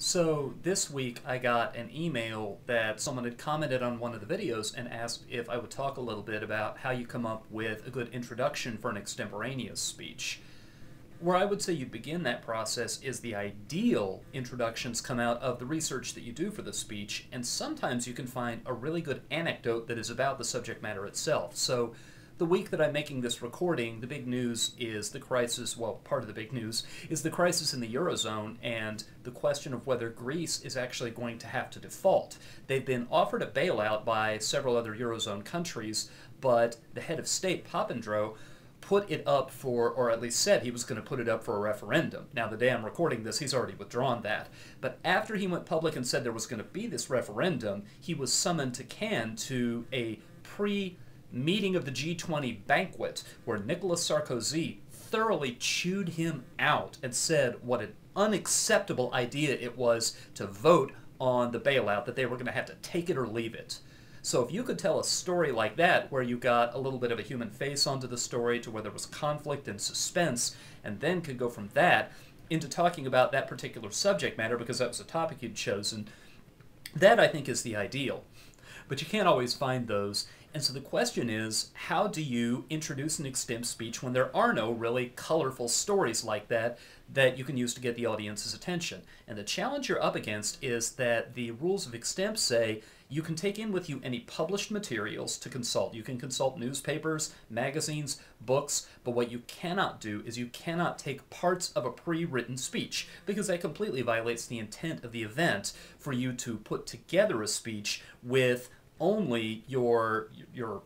So this week I got an email that someone had commented on one of the videos and asked if I would talk a little bit about how you come up with a good introduction for an extemporaneous speech. Where I would say you begin that process is the ideal introductions come out of the research that you do for the speech, and sometimes you can find a really good anecdote that is about the subject matter itself. So the week that I'm making this recording, the big news is the crisis, well, part of the big news is the crisis in the Eurozone and the question of whether Greece is actually going to have to default. They've been offered a bailout by several other Eurozone countries, but the head of state, Papandreou, put it up for, or at least said he was going to put it up for a referendum. Now, the day I'm recording this, he's already withdrawn that. But after he went public and said there was going to be this referendum, he was summoned to Cannes to a pre-meeting of the G20 banquet where Nicolas Sarkozy thoroughly chewed him out and said what an unacceptable idea it was to vote on the bailout, that they were going to have to take it or leave it. So if you could tell a story like that, where you got a little bit of a human face onto the story to where there was conflict and suspense, and then could go from that into talking about that particular subject matter because that was a topic you'd chosen, that I think is the ideal. But you can't always find those. And so the question is, how do you introduce an extemp speech when there are no really colorful stories like that that you can use to get the audience's attention? And the challenge you're up against is that the rules of extemp say you can take in with you any published materials to consult. You can consult newspapers, magazines, books, but what you cannot do is you cannot take parts of a pre-written speech, because that completely violates the intent of the event for you to put together a speech with only your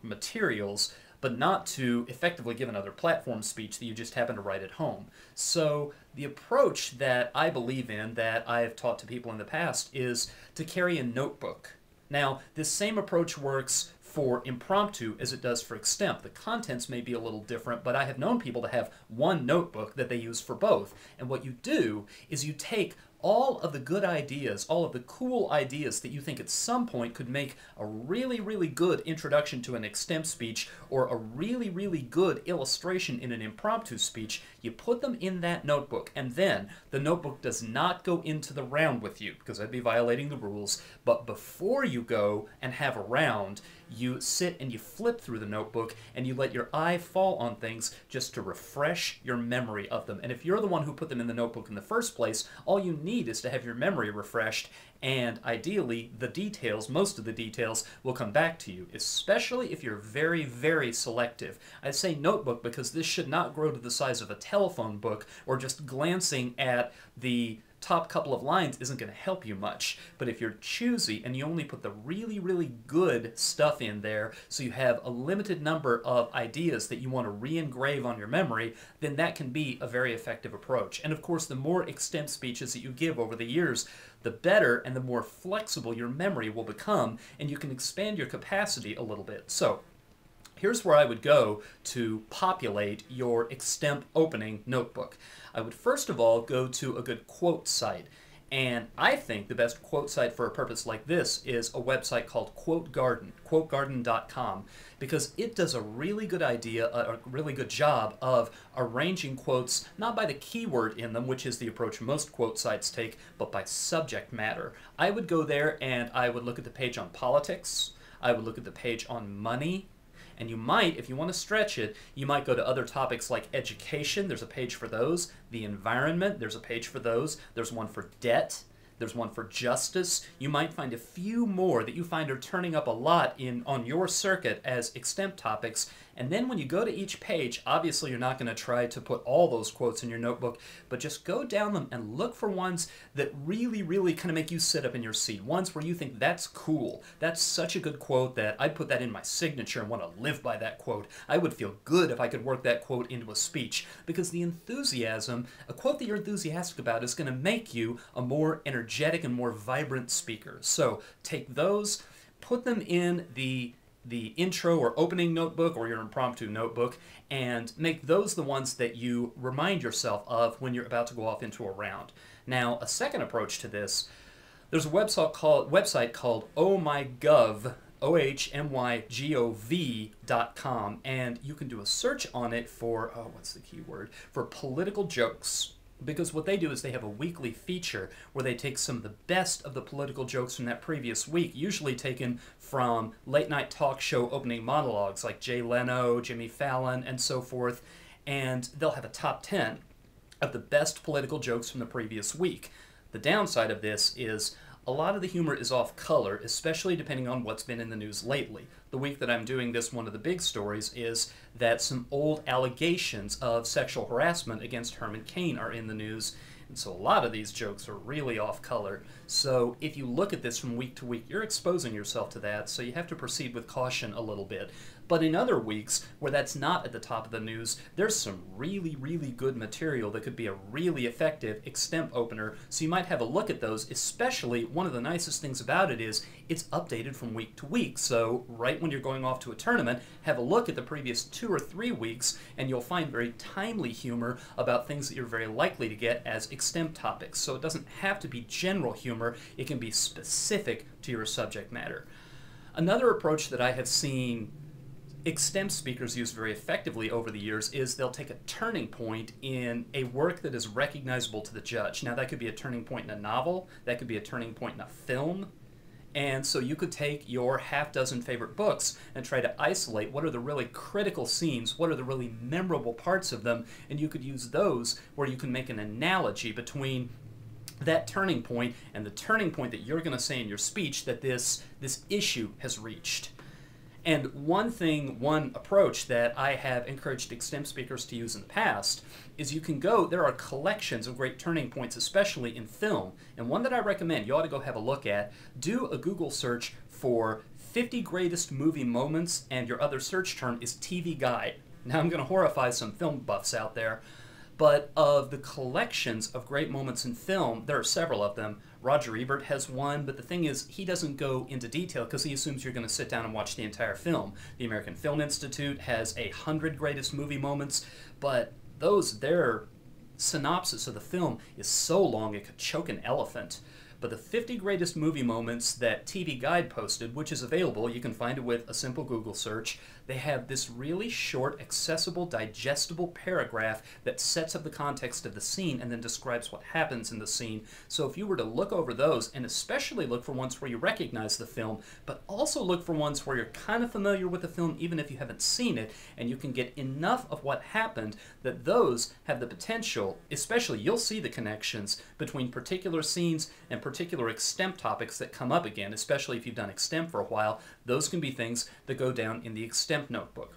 materials, but not to effectively give another platform speech that you just happen to write at home. So the approach that I believe in, that I've taught to people in the past, is to carry a notebook. Now, this same approach works for impromptu as it does for extemp. The contents may be a little different, but I have known people to have one notebook that they use for both. And what you do is you take all of the good ideas, all of the cool ideas that you think at some point could make a really, really good introduction to an extemp speech or a really, really good illustration in an impromptu speech, you put them in that notebook, and then the notebook does not go into the round with you, because that'd be violating the rules, but before you go and have a round, you sit and you flip through the notebook and you let your eye fall on things just to refresh your memory of them. And if you're the one who put them in the notebook in the first place, all you need is to have your memory refreshed, and ideally the details, most of the details, will come back to you, especially if you're very, very selective. I say notebook because this should not grow to the size of a telephone book, or just glancing at the top couple of lines isn't going to help you much. But if you're choosy and you only put the really, really good stuff in there, so you have a limited number of ideas that you want to re-engrave on your memory, then that can be a very effective approach. And of course, the more extemp speeches that you give over the years, the better and the more flexible your memory will become, and you can expand your capacity a little bit. So here's where I would go to populate your extemp opening notebook. I would first of all go to a good quote site. And I think the best quote site for a purpose like this is a website called Quote Garden, quotegarden.com, because it does a really good job of arranging quotes, not by the keyword in them, which is the approach most quote sites take, but by subject matter. I would go there and I would look at the page on politics, I would look at the page on money, and you might, if you want to stretch it, you might go to other topics like education. There's a page for those. The environment, there's a page for those. There's one for debt. There's one for justice. You might find a few more that you find are turning up a lot on your circuit as extemp topics. And then when you go to each page, obviously you're not going to try to put all those quotes in your notebook, but just go down them and look for ones that really, really kind of make you sit up in your seat. Ones where you think, that's cool. That's such a good quote that I'd put that in my signature and want to live by that quote. I would feel good if I could work that quote into a speech, because the enthusiasm, a quote that you're enthusiastic about, is going to make you a more energetic and more vibrant speaker. So take those, put them in the intro or opening notebook or your impromptu notebook, and make those the ones that you remind yourself of when you're about to go off into a round. Now, a second approach to this, there's a website called ohmygov, ohmygov.com, and you can do a search on it for, what's the keyword? For political jokes. Because what they do is they have a weekly feature where they take some of the best of the political jokes from that previous week, usually taken from late night talk show opening monologues like Jay Leno, Jimmy Fallon, and so forth, and they'll have a top 10 of the best political jokes from the previous week. The downside of this is a lot of the humor is off color, especially depending on what's been in the news lately. The week that I'm doing this, one of the big stories is that some old allegations of sexual harassment against Herman Cain are in the news, and so a lot of these jokes are really off color. So if you look at this from week to week, you're exposing yourself to that, so you have to proceed with caution a little bit. But in other weeks, where that's not at the top of the news, there's some really, really good material that could be a really effective extemp opener, so you might have a look at those, especially one of the nicest things about it is it's updated from week to week. So right when you're going off to a tournament, have a look at the previous 2 or 3 weeks, and you'll find very timely humor about things that you're very likely to get as extemp topics. So it doesn't have to be general humor, it can be specific to your subject matter. Another approach that I have seen extemp speakers use very effectively over the years is they'll take a turning point in a work that is recognizable to the judge. Now that could be a turning point in a novel, that could be a turning point in a film, and so you could take your half-dozen favorite books and try to isolate what are the really critical scenes, what are the really memorable parts of them, and you could use those where you can make an analogy between that turning point and the turning point that you're going to say in your speech that this issue has reached. And one approach that I have encouraged extemp speakers to use in the past is you can go, there are collections of great turning points, especially in film, and one that I recommend you ought to go have a look at, do a Google search for 50 greatest movie moments, and your other search term is TV Guide. Now I'm going to horrify some film buffs out there, but of the collections of great moments in film, there are several of them. Roger Ebert has one, but the thing is, he doesn't go into detail because he assumes you're going to sit down and watch the entire film. The American Film Institute has 100 greatest movie moments, but their synopsis of the film is so long it could choke an elephant. But the 50 greatest movie moments that TV Guide posted, which is available, you can find it with a simple Google search, they have this really short, accessible, digestible paragraph that sets up the context of the scene and then describes what happens in the scene. So if you were to look over those, and especially look for ones where you recognize the film, but also look for ones where you're kind of familiar with the film even if you haven't seen it, and you can get enough of what happened that those have the potential, especially you'll see the connections between particular scenes and particular extemp topics that come up again, especially if you've done extemp for a while. Those can be things that go down in the extemp notebook.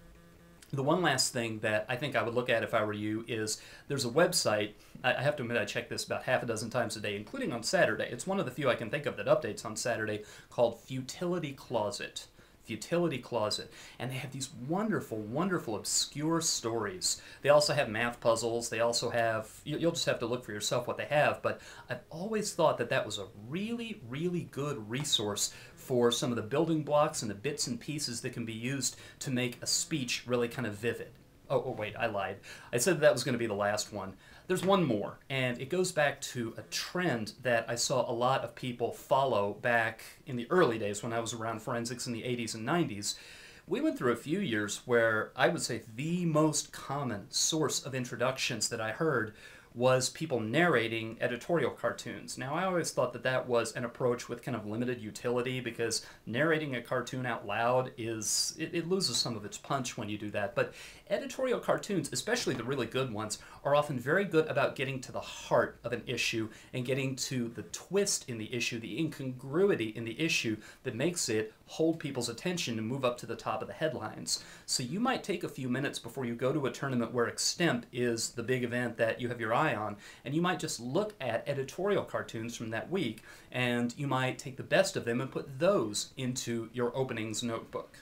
The one last thing that I think I would look at if I were you is there's a website, I have to admit I check this about half a dozen times a day, including on Saturday. It's one of the few I can think of that updates on Saturday, called Futility Closet. Futility Closet, and they have these wonderful, wonderful obscure stories. They also have math puzzles. They also have, you'll just have to look for yourself what they have, but I've always thought that that was a really, really good resource for some of the building blocks and the bits and pieces that can be used to make a speech really kind of vivid. Oh, wait, I lied. I said that was going to be the last one. There's one more, and it goes back to a trend that I saw a lot of people follow back in the early days when I was around forensics in the 80s and 90s. We went through a few years where I would say the most common source of introductions that I heard was people narrating editorial cartoons. Now, I always thought that that was an approach with kind of limited utility because narrating a cartoon out loud is, it loses some of its punch when you do that. But editorial cartoons, especially the really good ones, are often very good about getting to the heart of an issue and getting to the twist in the issue, the incongruity in the issue that makes it hold people's attention and move up to the top of the headlines. So you might take a few minutes before you go to a tournament where extemp is the big event that you have your eye on, and you might just look at editorial cartoons from that week, and you might take the best of them and put those into your openings notebook.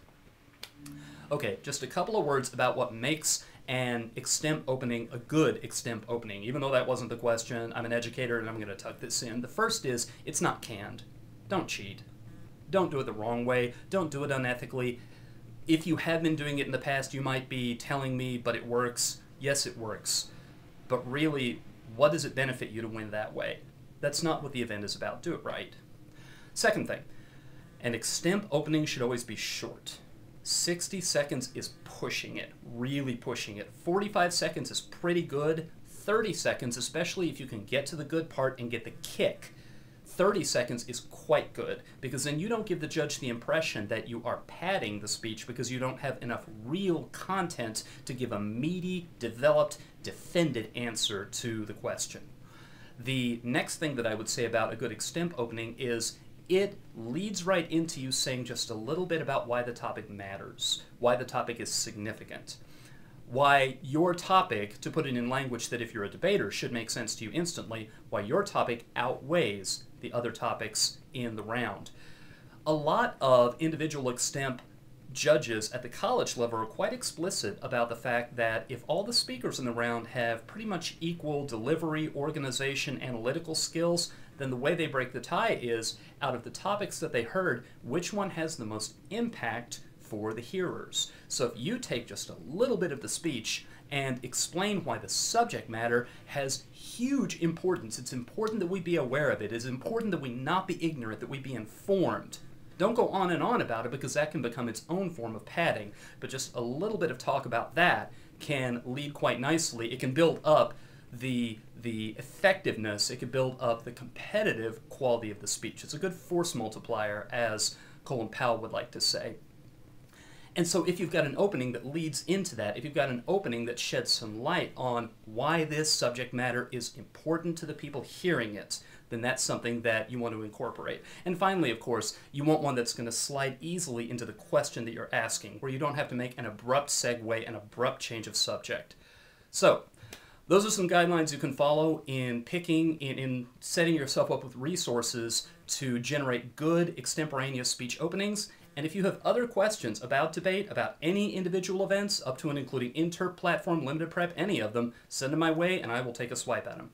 Okay, just a couple of words about what makes an extemp opening a good extemp opening. Even though that wasn't the question, I'm an educator and I'm going to tuck this in. The first is, it's not canned. Don't cheat. Don't do it the wrong way. Don't do it unethically. If you have been doing it in the past, you might be telling me, but it works. Yes, it works. But really, what does it benefit you to win that way? That's not what the event is about. Do it right. Second thing, an extemp opening should always be short. 60 seconds is pushing it, really pushing it. 45 seconds is pretty good. 30 seconds, especially if you can get to the good part and get the kick. 30 seconds is quite good, because then you don't give the judge the impression that you are padding the speech because you don't have enough real content to give a meaty, developed, defended answer to the question. The next thing that I would say about a good extemp opening is it leads right into you saying just a little bit about why the topic matters, why the topic is significant, why your topic, to put it in language that if you're a debater should make sense to you instantly, why your topic outweighs the other topics in the round. A lot of individual extemp judges at the college level are quite explicit about the fact that if all the speakers in the round have pretty much equal delivery, organization, analytical skills, then the way they break the tie is, out of the topics that they heard, which one has the most impact for the hearers. So if you take just a little bit of the speech and explain why the subject matter has huge importance, it's important that we be aware of it, it's important that we not be ignorant, that we be informed. Don't go on and on about it, because that can become its own form of padding, but just a little bit of talk about that can lead quite nicely. It can build up the effectiveness, it can build up the competitive quality of the speech. It's a good force multiplier, as Colin Powell would like to say. And so if you've got an opening that leads into that, if you've got an opening that sheds some light on why this subject matter is important to the people hearing it, then that's something that you want to incorporate. And finally, of course, you want one that's going to slide easily into the question that you're asking, where you don't have to make an abrupt segue, an abrupt change of subject. So, those are some guidelines you can follow in picking, in setting yourself up with resources to generate good extemporaneous speech openings. And if you have other questions about debate, about any individual events, up to and including inter-platform, limited prep, any of them, send them my way and I will take a swipe at them.